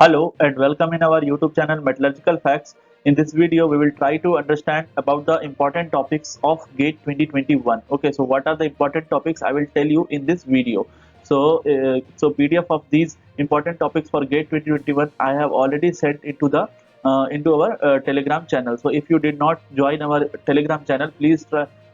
Hello and welcome in our YouTube channel Metallurgical Facts. In this video, we will try to understand about the important topics of GATE 2021. Okay, so what are the important topics? I will tell you in this video. So PDF of these important topics for GATE 2021 I have already sent into our Telegram channel. So if you did not join our Telegram channel, please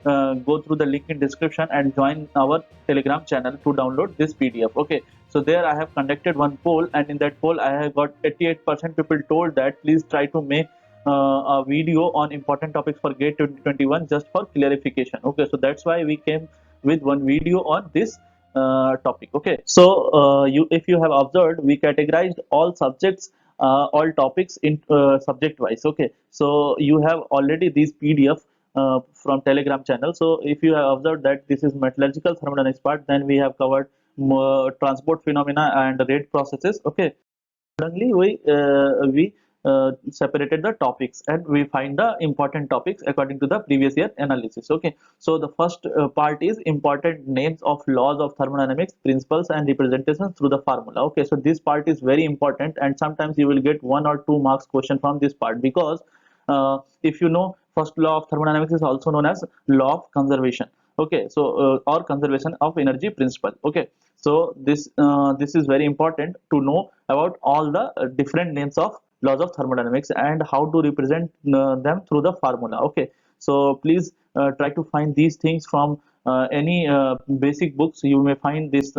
go through the link in description and join our Telegram channel to download this PDF. Okay, so there I have conducted one poll, and in that poll I have got 88% people told that please try to make a video on important topics for GATE 2021 just for clarification. Okay, so that's why we came with one video on this topic. Okay, so if you have observed, we categorized all subjects, all topics in subject wise. Okay, so you have already these PDF from Telegram channel. So if you have observed that this is metallurgical thermodynamics part, then we have covered transport phenomena and rate processes. Okay, suddenly we separated the topics and we find the important topics according to the previous year analysis. Okay, so the first part is important names of laws of thermodynamics, principles and representations through the formula. Okay, so this part is very important, and sometimes you will get 1 or 2 marks question from this part, because if you know, first law of thermodynamics is also known as law of conservation. Okay, so or conservation of energy principle. Okay, so this is very important to know about all the different names of laws of thermodynamics and how to represent them through the formula. Okay, so please try to find these things from any basic books. You may find these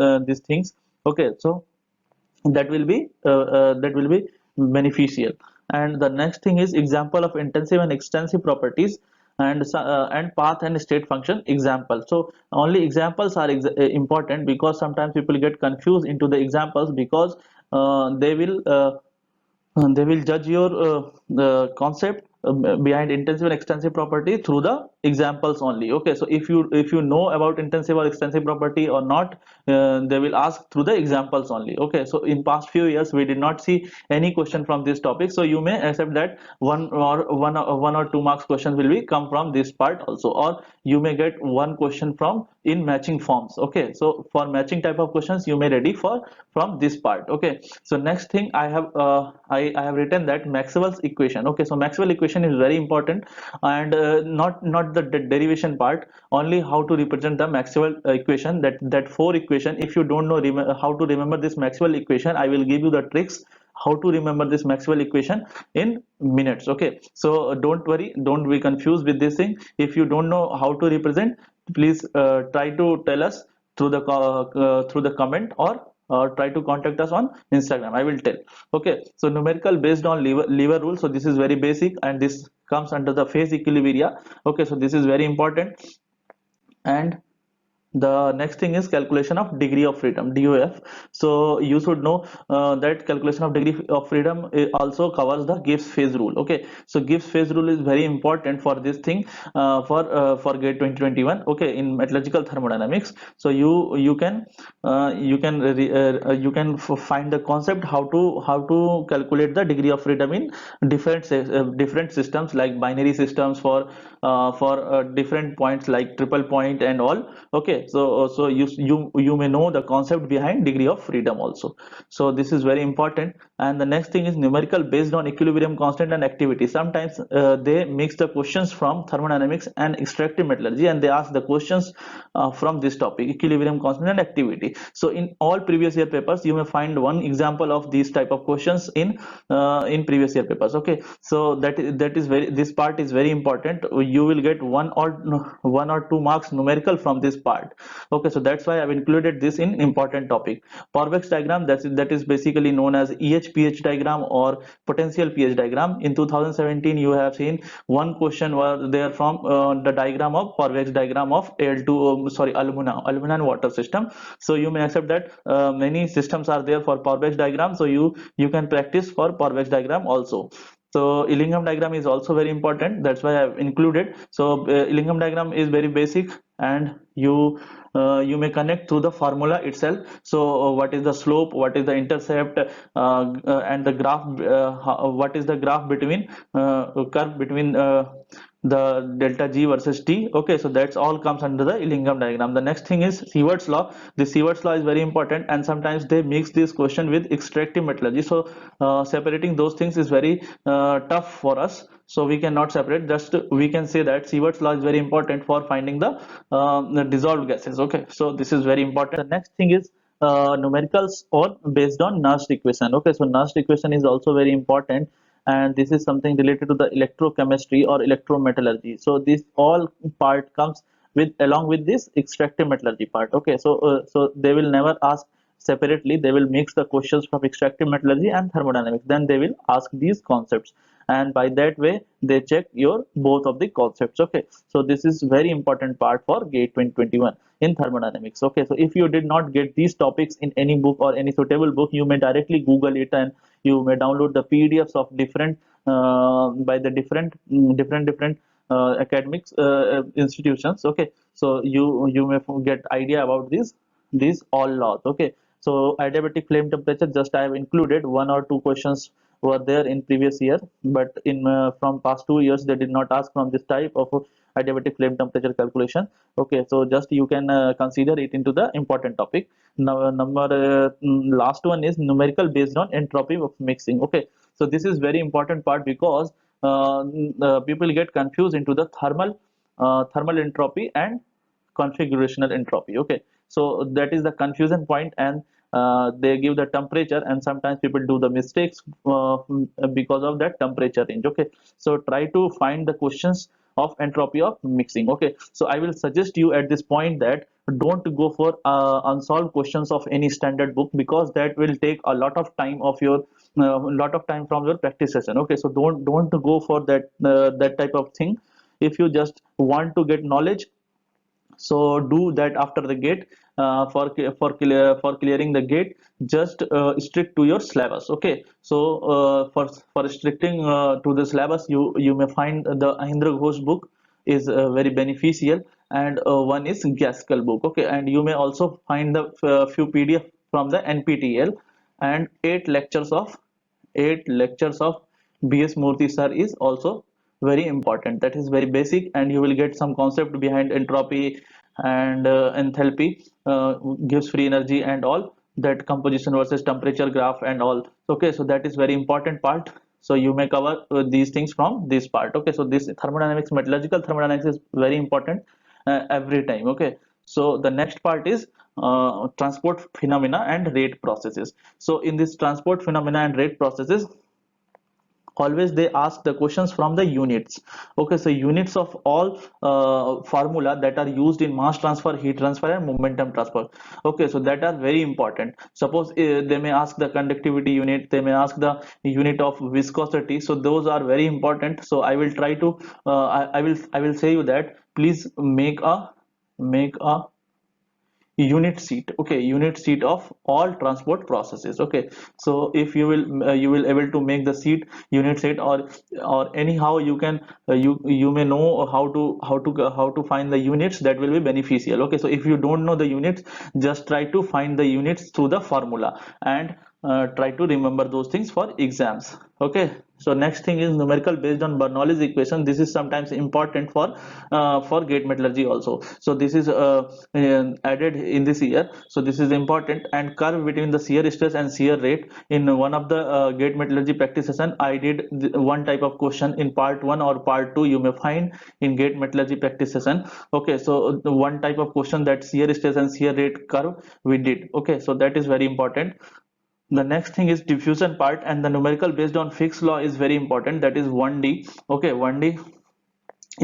things. Okay, so that will be beneficial. And the next thing is example of intensive and extensive properties, and path and state function example. So only examples are important, because sometimes people get confused into the examples, because they will judge your concept behind intensive and extensive property through the examples only. Okay, so if you know about intensive or extensive property or not, they will ask through the examples only. Okay, so in past few years we did not see any question from this topic, so you may accept that 1 or 2 marks questions will be come from this part also, or you may get one question from in matching forms. Okay, so for matching type of questions you may ready for from this part. Okay, so next thing I have written that Maxwell's equation. Okay, so Maxwell equation is very important, and not the derivation part, only how to represent the Maxwell equation, that four equation. If you don't know how to remember this Maxwell equation, I will give you the tricks how to remember this Maxwell equation in minutes. Okay, so don't worry, don't be confused with this thing. If you don't know how to represent, please try to tell us through the comment, or try to contact us on Instagram. I will tell. Okay, so numerical based on lever rule. So this is very basic, and this comes under the phase equilibria. Okay, so this is very important. And the next thing is calculation of degree of freedom, DOF. So you should know that calculation of degree of freedom also covers the Gibbs phase rule. Okay, so Gibbs phase rule is very important for this thing, for GATE 2021. Okay, in metallurgical thermodynamics. So you can find the concept how to calculate the degree of freedom in different systems, like binary systems, for different points like triple point and all. Okay, so you may know the concept behind degree of freedom also. So this is very important. And the next thing is numerical based on equilibrium constant and activity. Sometimes they mix the questions from thermodynamics and extractive metallurgy, and they ask the questions from this topic, equilibrium constant and activity. So in all previous year papers you may find one example of these type of questions in previous year papers. Okay, so that is very, this part is very important. You will get 1 or 2 marks numerical from this part. Okay, so that's why I've included this in important topic. Porvex diagram, that is basically known as EH-PH diagram or potential pH diagram. In 2017 you have seen one question was there from the diagram of Porvex diagram of Al2, sorry, alumina and water system. So you may accept that many systems are there for Porvex diagram, so you can practice for Porvex diagram also. So Illingham diagram is also very important, that's why I've included. So Illingham diagram is very basic, and you may connect through the formula itself. So what is the slope, what is the intercept, and the graph, what is the graph between curve between the delta G versus T. Okay, so that's all comes under the Illingham diagram. The next thing is Seward's law. The Seward's law is very important, and sometimes they mix this question with extractive metallurgy. So separating those things is very tough for us. So we cannot separate. Just we can say that Seward's law is very important for finding the dissolved gases. Okay, so this is very important. The next thing is numericals or based on Nernst equation. Okay, so Nernst equation is also very important, and this is something related to the electrochemistry or electrometallurgy. So this all part comes with along with this extractive metallurgy part. Okay, so they will never ask separately. They will mix the questions from extractive metallurgy and thermodynamics, then they will ask these concepts, and by that way they check your both of the concepts. Okay, so this is very important part for gate 2021 in thermodynamics. Okay, so if you did not get these topics in any book or any suitable book, you may directly google it, and you may download the pdfs of different by the different academics institutions. Okay, so you may get idea about these all laws. Okay, so adiabatic flame temperature, just I have included one or two questions were there in previous year, but in from past 2 years they did not ask from this type of adiabatic flame temperature calculation. Okay, so just you can consider it into the important topic. Now number last one is numerical based on entropy of mixing. Okay, so this is very important part because people get confused into the thermal entropy and configurational entropy. Okay, so that is the confusion point, and they give the temperature, and sometimes people do the mistakes because of that temperature range. Okay, so try to find the questions of entropy of mixing. Okay, so I will suggest you at this point that don't go for unsolved questions of any standard book, because that will take a lot of time of your lot of time from your practice session. Okay, so don't go for that type of thing. If you just want to get knowledge, so do that after the gate. For clearing the gate, just stick to your syllabus. Okay, so for restricting to the syllabus, you may find the Ahindra Ghosh book is very beneficial, and one is Gaskell book. Okay, and you may also find the few pdf from the nptel, and 8 lectures of BS Murthy sir is also very important. That is very basic, and you will get some concept behind entropy and enthalpy, gives free energy and all that, composition versus temperature graph and all. Okay, so that is very important part. So you may cover these things from this part. Okay, so this thermodynamics, metallurgical thermodynamics is very important every time. Okay, so the next part is transport phenomena and rate processes. So in this transport phenomena and rate processes, always they ask the questions from the units. Okay, so units of all formula that are used in mass transfer, heat transfer and momentum transfer. Okay, so that are very important. Suppose they may ask the conductivity unit, they may ask the unit of viscosity, so those are very important. So I will try to I will say you that please make a unit sheet. Okay, unit sheet of all transport processes. Okay, so if you will able to make the sheet unit sheet, or anyhow you can you may know how to find the units, that will be beneficial. Okay, so if you don't know the units, just try to find the units through the formula, and try to remember those things for exams. Okay, so next thing is numerical based on Bernoulli's equation. This is sometimes important for gate metallurgy also. So this is added in this year, so this is important. And curve between the shear stress and shear rate, in one of the gate metallurgy practice session I did one type of question in part 1 or part 2, you may find in gate metallurgy practice session. Okay, so the one type of question, that shear stress and shear rate curve we did. Okay, so that is very important. The next thing is diffusion part, and the numerical based on Fick's law is very important, that is 1D. Okay, 1D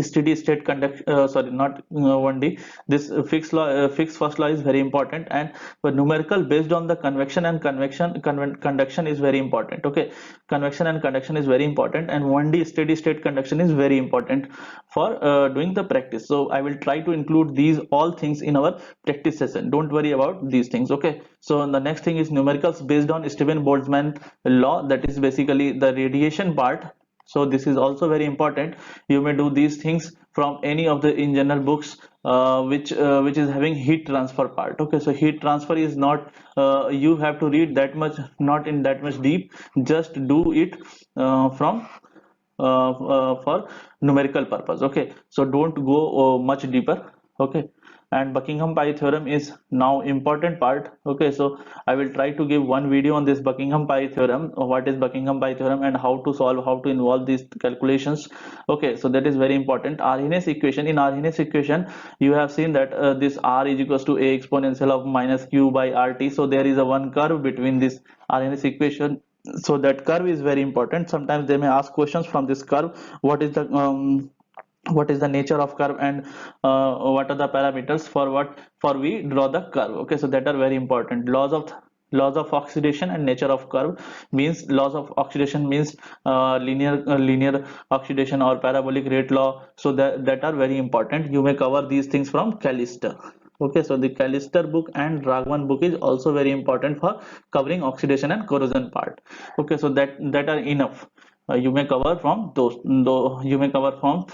steady state conduct, sorry, not 1D, this Fick's first law is very important. And the numerical based on the convection and conduction is very important. Okay, convection and conduction is very important, and 1D steady state conduction is very important for doing the practice. So I will try to include these all things in our practice session, don't worry about these things. Okay, so the next thing is numericals based on Steven Boltzmann law, that is basically the radiation part. So this is also very important. You may do these things from any of the in general books which is having heat transfer part. Okay, so heat transfer is not you have to read that much, not in that much deep, just do it from for numerical purpose. Okay, so don't go much deeper. Okay, and Buckingham pi theorem is now important part. Okay, so I will try to give one video on this Buckingham pi theorem, what is Buckingham pi theorem and how to solve, how to involve these calculations. Okay, so that is very important. Arrhenius equation, in Arrhenius equation you have seen that this r is equals to a exponential of minus q by rt. So there is a one curve between this Arrhenius equation, so that curve is very important. Sometimes they may ask questions from this curve, what is the nature of curve, and what are the parameters for what for we draw the curve. Okay, so that are very important. Laws of oxidation and nature of curve means, laws of oxidation means linear oxidation or parabolic rate law. So that are very important. You may cover these things from Callister. Okay, so the Callister book and Raghavan book is also very important for covering oxidation and corrosion part. Okay, so that are enough. You may cover from those, though you may cover from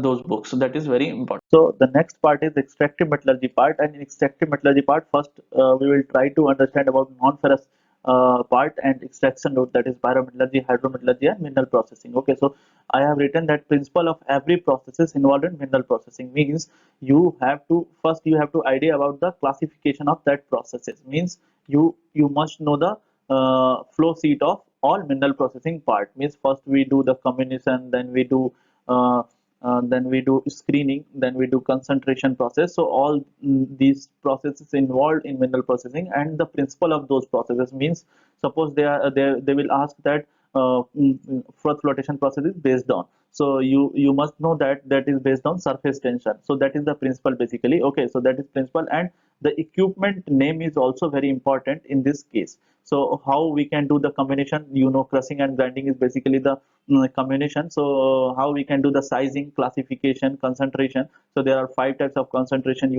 those books. So that is very important. So the next part is extractive metallurgy part, and in extractive metallurgy part, first we will try to understand about non-ferrous part and extraction route, that is pyrometallurgy, hydrometallurgy, and mineral processing. Okay, so I have written that principle of every process is involved in mineral processing. Means you have to first you have to idea about the classification of that processes. Means you must know the flow sheet of all mineral processing part. Means first we do the comminution, uh, then we do screening, then we do concentration process. So all these processes involved in mineral processing, and the principle of those processes. Means suppose they will ask that froth flotation process is based on, so you must know that that is based on surface tension. So that is the principle basically. Okay, so that is principle, and the equipment name is also very important in this case. So how we can do the combination, crushing and grinding is basically the combination. So how we can do the sizing, classification, concentration. So there are 5 types of concentration,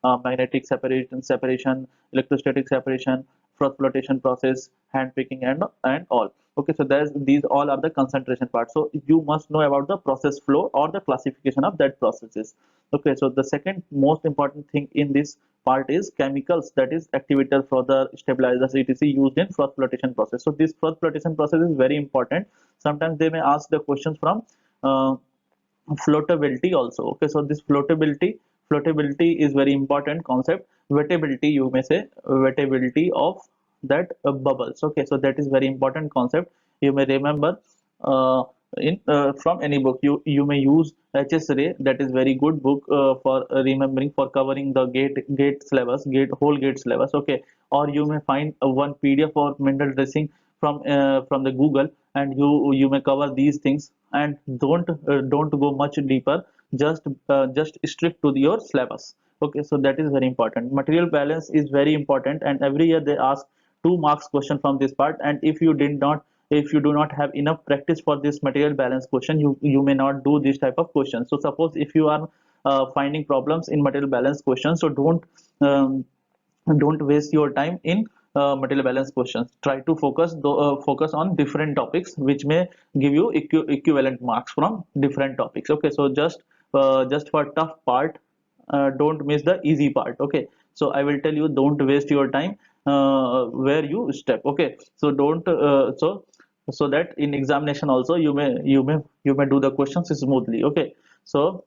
magnetic separation, electrostatic separation, froth flotation process, hand picking, and all. Okay, so these all are the concentration parts. So you must know about the process flow or the classification of that processes. Okay, so the second most important thing in this part is chemicals, that is activator, further stabilizers, etc., used in froth flotation process. So this froth flotation process is very important. Sometimes they may ask the questions from uh, floatability also. Okay, so this floatability is very important concept. Wettability, you may say, wettability of that bubbles. Okay, so that is very important concept. You may remember uh, in from any book. You may use HS Ray, that is very good book for remembering, for covering the gate syllabus, whole gate syllabus. Okay, or you may find one PDF or mineral dressing from the Google, and you may cover these things. And don't go much deeper, just stick to your syllabus. Okay, so that is very important. Material balance is very important, and every year they ask 2 marks question from this part. And if you do not have enough practice for this material balance question, you may not do this type of question. So suppose if you are finding problems in material balance questions, so don't waste your time in material balance questions. Try to focus on different topics which may give you equivalent marks from different topics. Okay, so just for tough part, don't miss the easy part. Okay, so I will tell you, don't waste your time where you step. Okay, so don't so that in examination also you may do the questions smoothly. Okay, so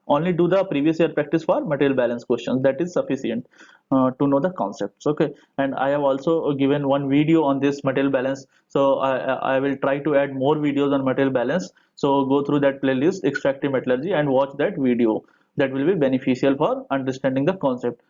only do the previous year practice for material balance questions, that is sufficient to know the concepts. Okay, and I have also given one video on this material balance, so I will try to add more videos on material balance. So go through that playlist, extractive metallurgy, and watch that video. That will be beneficial for understanding the concept.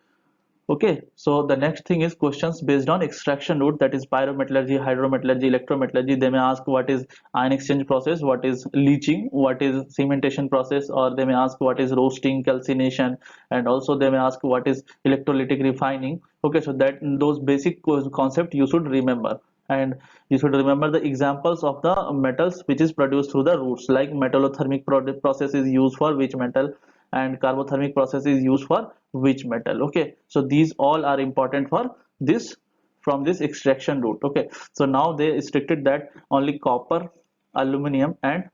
Okay, so the next thing is questions based on extraction route, that is pyrometallurgy, hydrometallurgy, electrometallurgy. They may ask what is ion exchange process, what is leaching, what is cementation process, or they may ask what is roasting, calcination, and also they may ask what is electrolytic refining. Okay, so that those basic concept you should remember. And you should remember the examples of the metals which is produced through the routes, like metallothermic process is used for which metal, and carbothermic process is used for which metal. Okay, so these all are important for this, from this extraction route. Okay, so now they restricted that only copper, aluminum, and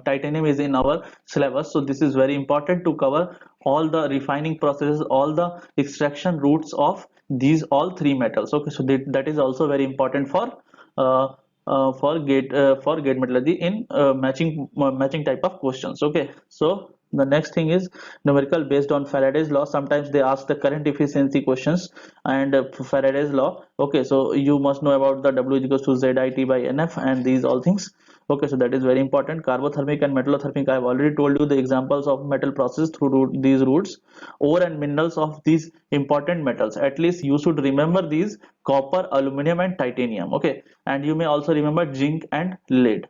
titanium is in our syllabus. So this is very important to cover all the refining processes, all the extraction routes of these all three metals. Okay, so that is also very important for uh, for gate metallurgy in matching type of questions. Okay, so the next thing is numerical based on Faraday's law. Sometimes they ask the current efficiency questions and Faraday's law. Okay, so you must know about the W is equals to ZIT by NF and these all things. Okay, so that is very important. Carbothermic and metallothermic, I have already told you the examples of metal process through these routes. Ore and minerals of these important metals, at least you should remember these: copper, aluminum and titanium. Okay, and you may also remember zinc and lead,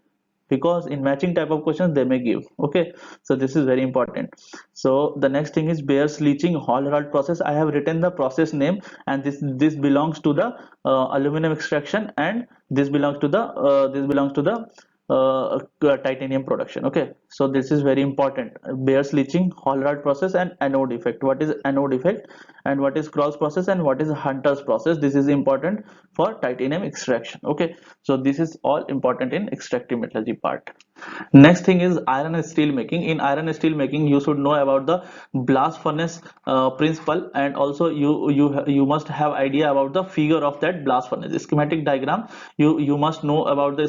because in matching type of questions they may give. Okay, so this is very important. So the next thing is Beers leaching Hall Héroult process. I have written the process name, and this belongs to the aluminum extraction, and this belongs to the titanium production. Okay, so this is very important: Beers leaching, Hall Héroult process and anode effect. What is anode effect and what is Krauss process and what is Hunter's process? This is important for titanium extraction. Okay, so this is all important in extractive metallurgy part. Next thing is iron and steel making. In iron and steel making, you should know about the blast furnace principle, and also you must have idea about the figure of that blast furnace schematic diagram. You must know about the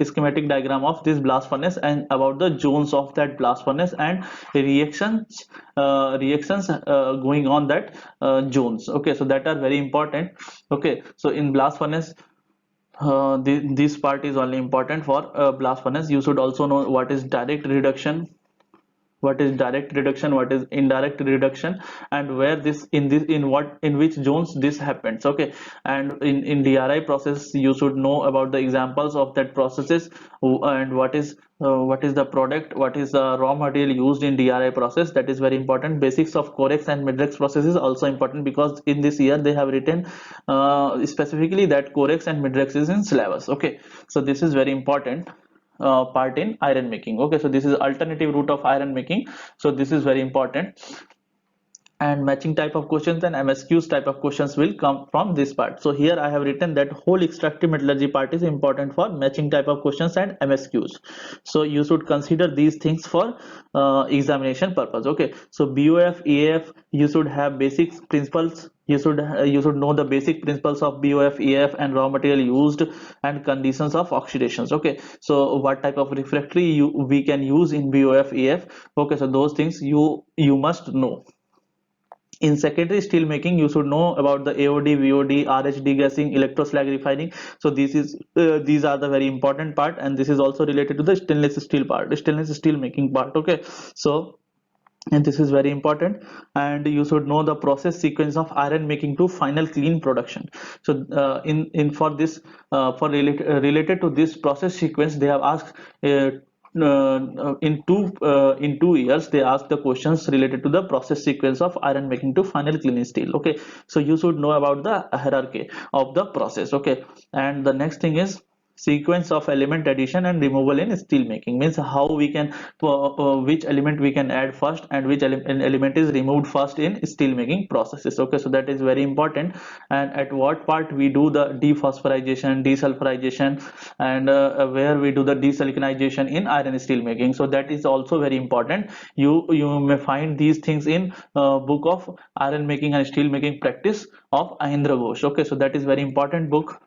schematic diagram of this blast furnace and about the zones of that blast furnace and reactions going on that zones. Okay, so that are very important. Okay, so in blast furnace, this part is only important for blast furnace. You should also know what is direct reduction, what is indirect reduction, and where this in which zones this happens. Okay, and in DRI process you should know about the examples of that processes, and what is the product, what is the raw material used in DRI process. That is very important. Basics of Corex and Midrex process is also important, because in this year they have written specifically that Corex and Midrex is in syllabus. Okay, so this is very important part in iron making. Okay, so this is alternative route of iron making, so this is very important. And matching type of questions and MSQs type of questions will come from this part. So here I have written that whole extractive metallurgy part is important for matching type of questions and MSQs. So you should consider these things for examination purpose. Okay, so BOF, EAF, you should have basic principles. You should know the basic principles of BOF, EAF and raw material used and conditions of oxidations. Okay, so what type of refractory we can use in BOF, EAF. Okay, so those things you must know. In secondary steel making, you should know about the AOD, VOD, RH degassing, electroslag refining. So these are the very important part, and this is also related to the stainless steel part, the stainless steel making part. Okay, so and this is very important. And you should know the process sequence of iron making to final clean production. So in for this related to this process sequence, they have asked in 2 years they asked the questions related to the process sequence of iron making to final clean steel. Okay, so you should know about the hierarchy of the process. Okay, and the next thing is sequence of element addition and removal in steel making, means how we can which element we can add first and which element is removed first in steel making processes. Okay, so that is very important. And at what part we do the dephosphorization, desulfurization, and where we do the desiliconization in iron steel making. So that is also very important. You may find these things in book of iron making and steel making practice of Ahindra Ghosh. Okay, so that is very important book.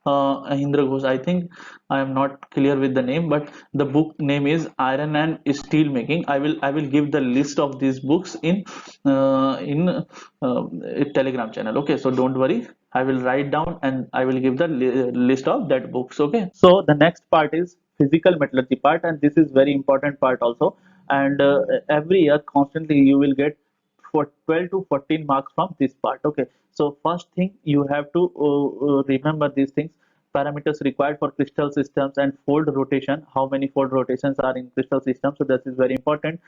Ahindra Ghosh, I think I am not clear with the name, but the book name is Iron and Steel Making. I will give the list of these books in Telegram channel. Okay, so don't worry, I will write down and I will give the list of that books. Okay, so the next part is physical metallurgy part, and this is very important part also. And every year constantly you will get for 12 to 14 marks from this part. Okay, so first thing you have to remember these things: parameters required for crystal systems and fold rotation, how many fold rotations are in crystal systems. So this is very important.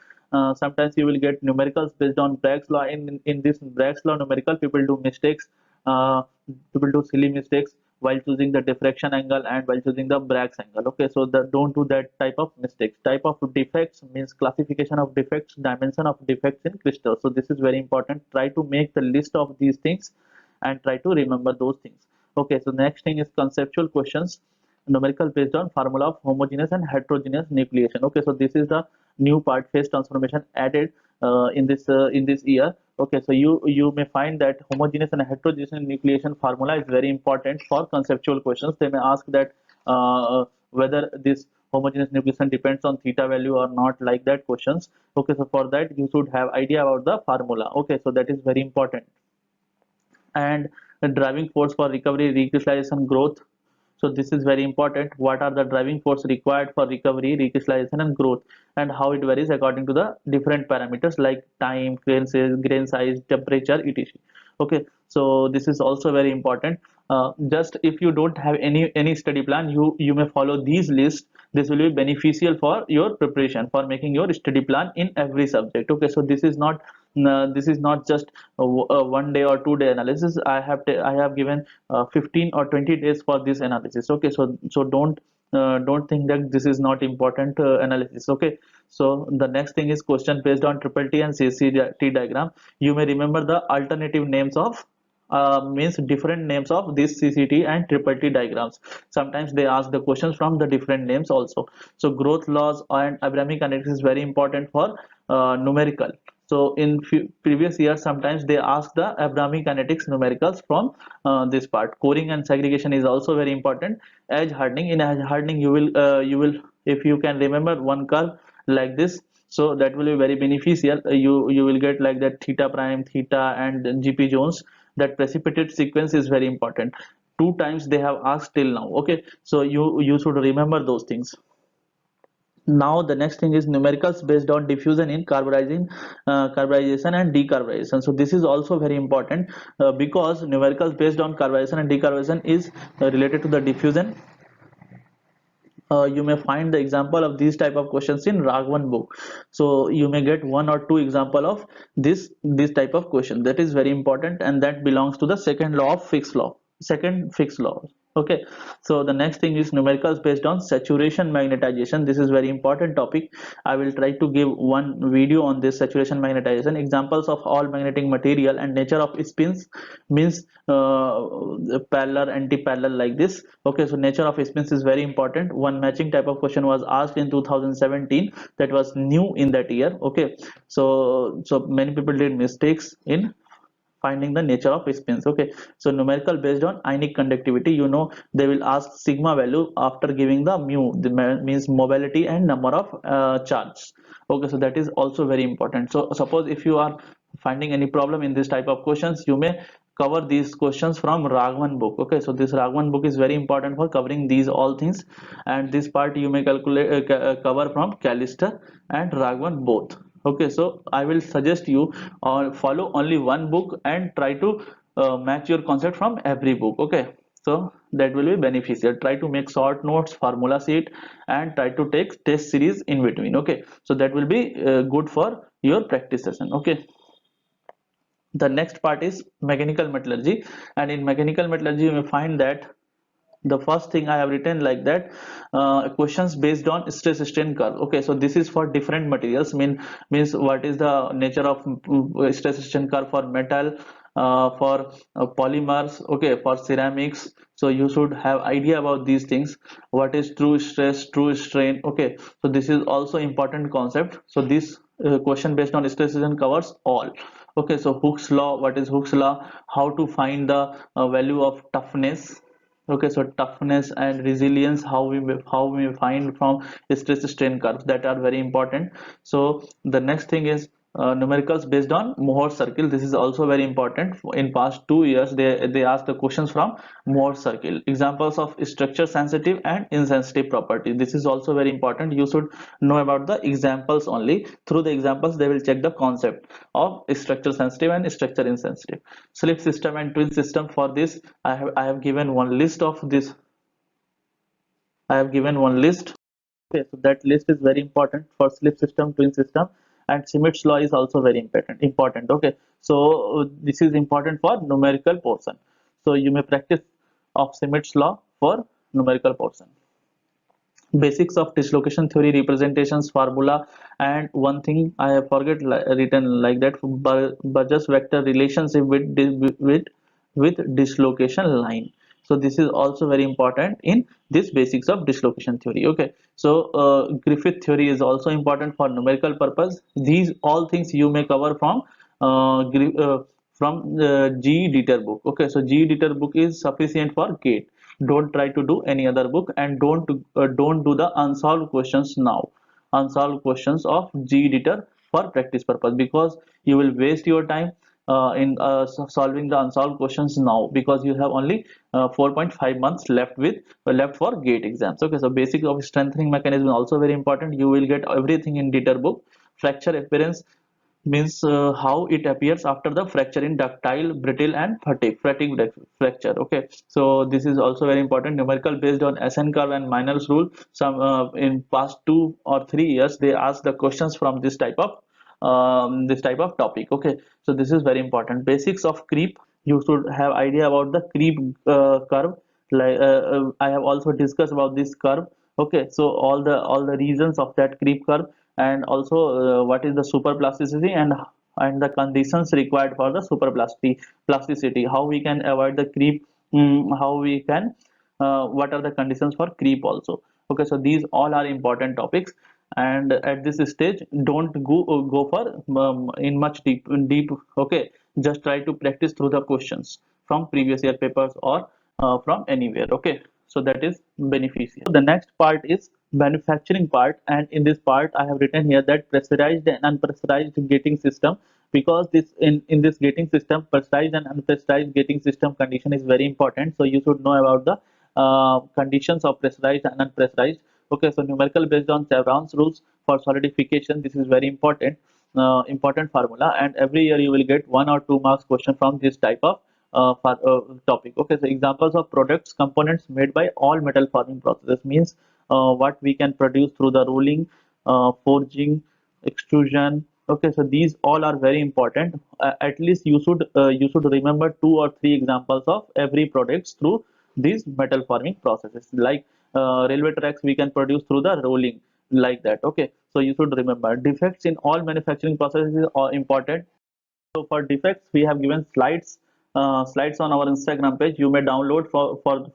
Sometimes you will get numericals based on Bragg's law. In this Bragg's law numerical, people do mistakes, people do silly mistakes while choosing the diffraction angle and while choosing the Bragg's angle. Okay, so don't do that type of mistakes. Type of defects means classification of defects, dimension of defects in crystals. So this is very important. Try to make the list of these things and try to remember those things. Okay, so next thing is conceptual questions, numerical based on formula of homogeneous and heterogeneous nucleation. Okay, so this is the new part, phase transformation, added in this year. Okay, so you may find that homogeneous and heterogeneous nucleation formula is very important for conceptual questions. They may ask that whether this homogeneous nucleation depends on theta value or not, like that questions. Okay, so for that you should have idea about the formula. Okay, so that is very important. And the driving force for recovery, recrystallization, growth. So this is very important. What are the driving force required for recovery, recrystallization, and growth, and how it varies according to the different parameters like time, grain size, temperature, etc. Okay, so this is also very important. Just if you don't have any study plan, you may follow these lists. This will be beneficial for your preparation, for making your study plan in every subject. Okay, so this is not just a 1 day or 2 day analysis. I have given 15 or 20 days for this analysis. Okay, so don't think that this is not important analysis. Okay, so the next thing is question based on triple T and CCT diagram. You may remember the alternative names of means different names of this CCT and triple T diagrams. Sometimes they ask the questions from the different names also. So growth laws and Abrahamic kinetics is very important for numerical. So in previous years, sometimes they ask the Abrahamic kinetics numericals from this part. Coring and segregation is also very important. Edge hardening. In edge hardening, you will if you can remember one curve like this, so that will be very beneficial. You will get like that theta prime, theta, and GP Jones. That precipitate sequence is very important. Two times they have asked till now. Okay, so you should remember those things. Now the next thing is numericals based on diffusion in carbonization and decarbonization. So this is also very important because numericals based on carbonization and decarbonization is related to the diffusion. You may find the example of these type of questions in Raghavan book. So you may get one or two example of this type of question. That is very important, and that belongs to the second fixed law. Okay, so the next thing is numericals based on saturation magnetization. This is very important topic. I will try to give one video on this saturation magnetization. Examples of all magnetic material and nature of spins means parallel, anti-parallel, like this. Okay, so nature of spins is very important. One matching type of question was asked in 2017, that was new in that year. Okay, so many people did mistakes in finding the nature of spins. Okay, so numerical based on ionic conductivity, they will ask sigma value after giving the mu, means mobility and number of charge. Okay, so that is also very important. So suppose if you are finding any problem in this type of questions, you may cover these questions from Raghavan book. Okay, so this Raghavan book is very important for covering these all things, and this part you may calculate cover from Callister and Raghavan both. Okay, so I will suggest you follow only one book and try to match your concept from every book. Okay, so that will be beneficial. Try to make short notes, formula sheet, and try to take test series in between. Okay, so that will be good for your practice session. Okay, the next part is mechanical metallurgy, and in mechanical metallurgy you may find that the first thing I have written like that, questions based on stress strain curve. Okay, so this is for different materials. Means what is the nature of stress strain curve for metal, for polymers, okay, for ceramics. So you should have idea about these things. What is true stress, true strain? Okay, so this is also important concept. So this question based on stress strain covers all. Okay, so Hooke's law. What is Hooke's law? How to find the value of toughness? Okay, so toughness and resilience, how we find from stress strain curves, that are very important. So the next thing is numericals based on Mohr circle. This is also very important. In past 2 years, they asked the questions from Mohr circle. Examples of structure sensitive and insensitive property. This is also very important. You should know about the examples only. Through the examples, they will check the concept of structure sensitive and structure insensitive. Slip system and twin system. For this, I have given one list of this. I have given one list. Okay, so that list is very important for slip system, twin system, and Schmidt's law is also very important. Okay, so this is important for numerical portion. So you may practice of Schmidt's law for numerical portion. Basics of dislocation theory, representations, formula, and one thing I have written like that, Burgess vector relationship with dislocation line. So this is also very important in this basics of dislocation theory. Okay, so Griffith theory is also important for numerical purpose. These all things you may cover from GE Dieter book. Okay, so GE Dieter book is sufficient for GATE. Don't try to do any other book, and don't do the unsolved questions now, unsolved questions of G editor for practice purpose, because you will waste your time in solving the unsolved questions now, because you have only 4.5 months left for gate exams. Okay, so basic of strengthening mechanism also very important. You will get everything in editor book. Fracture appearance means how it appears after the fracture in ductile, brittle, and fatigue fracture. Okay, so this is also very important. Numerical based on SN curve and Minor's rule. Some in past 2 or 3 years they ask the questions from this type of topic. Okay, so this is very important. Basics of creep. You should have idea about the creep curve. Like I have also discussed about this curve. Okay, so all the reasons of that creep curve, and also what is the superplasticity, and the conditions required for the superplasticity, how we can avoid the creep, how we can what are the conditions for creep also. Okay, so these all are important topics, and at this stage don't go for in much deep. Okay, just try to practice through the questions from previous year papers, or from anywhere. Okay, so that is beneficial. The next part is manufacturing part, and in this part I have written here that pressurized and unpressurized gating system, because this in this gating system, pressurized and unpressurized gating system condition is very important. So you should know about the conditions of pressurized and unpressurized. Okay, so numerical based on Chevron's rules for solidification. This is very important, important formula, and every year you will get 1 or 2 marks question from this type of topic. Okay, so examples of products components made by all metal forming processes means what we can produce through the rolling, forging, extrusion. Okay, so these all are very important. At least you should remember 2 or 3 examples of every products through these metal forming processes. Like railway tracks we can produce through the rolling, like that. Okay, so you should remember defects in all manufacturing processes are important. So for defects, we have given slides on our Instagram page. You may download from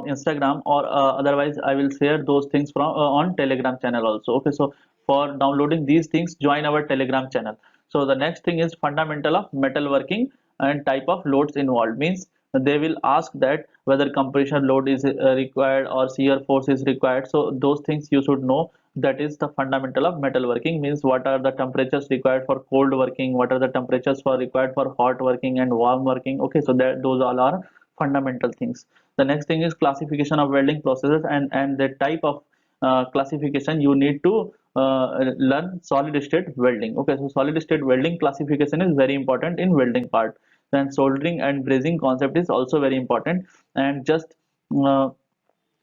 Instagram, or otherwise I will share those things from on Telegram channel also. Okay, so for downloading these things, join our Telegram channel. So the next thing is fundamental of metalworking and type of loads involved. Means they will ask that whether compression load is required or shear force is required. So those things you should know. That is the fundamental of metalworking. Means what are the temperatures required for cold working, what are the temperatures for required for hot working and warm working. Okay, so that those all are fundamental things. The next thing is classification of welding processes, and the type of classification you need to learn solid state welding. Okay, so solid state welding classification is very important in welding part. Then soldering and brazing concept is also very important, and just uh,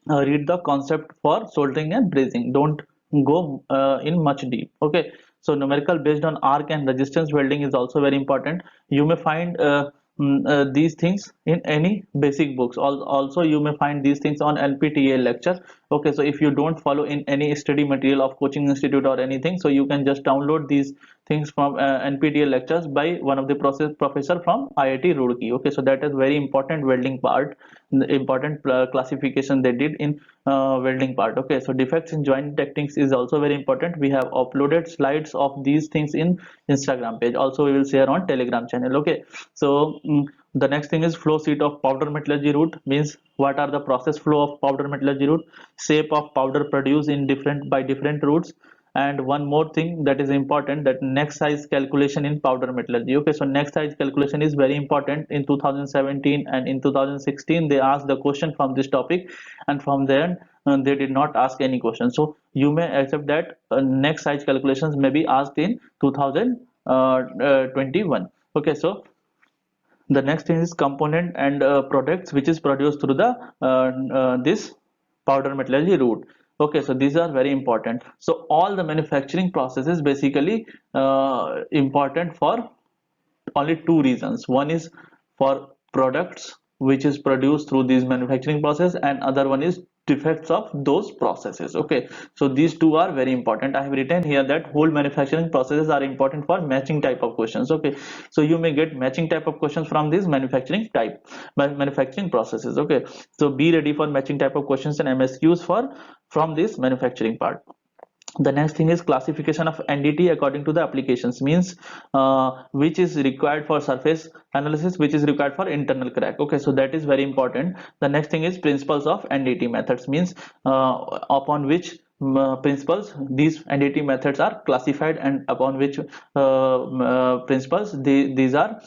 read the concept for soldering and brazing. Don't go in much deep. Okay, so numerical based on arc and resistance welding is also very important. You may find these things in any basic books. Also you may find these things on LPTL lecture. Okay, so if you don't follow in any study material of coaching institute or anything, so you can just download these things from NPTEL lectures by one of the professor from IIT Roorkee. Okay, so that is very important welding part, the important classification they did in welding part. Okay, so defects in joint techniques is also very important. We have uploaded slides of these things in Instagram page. Also we will share on Telegram channel. Okay, so the next thing is flow sheet of powder metallurgy route. Means what are the process flow of powder metallurgy route, shape of powder produced in different routes, and one more thing that is important, that next size calculation in powder metallurgy. Okay, so next size calculation is very important. In 2017 and in 2016 they asked the question from this topic, and from there they did not ask any question. So you may accept that next size calculations may be asked in 2021. Okay, so the next thing is component and products which is produced through the this powder metallurgy route. Okay, so these are very important. So all the manufacturing processes basically important for only 2 reasons. One is for products which is produced through this manufacturing process, and other one is defects of those processes. Okay, so these two are very important. I have written here that whole manufacturing processes are important for matching type of questions. Okay, so you may get matching type of questions from these manufacturing processes. Okay, so be ready for matching type of questions and MSQs for from this manufacturing part. The next thing is classification of NDT according to the applications, means which is required for surface analysis, which is required for internal crack. Okay, so that is very important. The next thing is principles of NDT methods, means upon which principles these NDT methods are classified, and upon which principles these are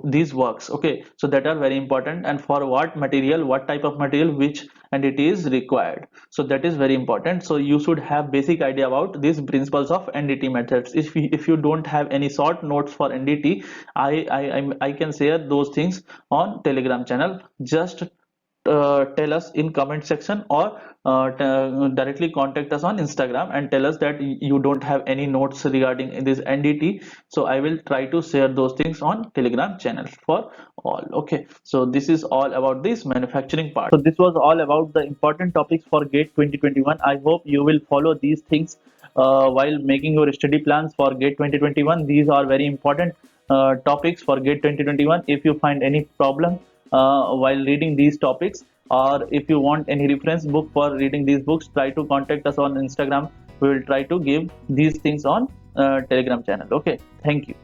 these works. Okay, so that are very important, and for what material, what type of material, which NDT is required. So that is very important. So you should have basic idea about these principles of NDT methods. If you don't have any short notes for NDT, I can share those things on Telegram channel. Just tell us in comment section, or directly contact us on Instagram and tell us that you don't have any notes regarding this NDT. So I will try to share those things on Telegram channel for all. Okay, so this is all about this manufacturing part. So this was all about the important topics for GATE 2021. I hope you will follow these things while making your study plans for GATE 2021. These are very important topics for GATE 2021. If you find any problem while reading these topics, or if you want any reference book for reading these books, try to contact us on Instagram. We will try to give these things on Telegram channel. Okay, thank you.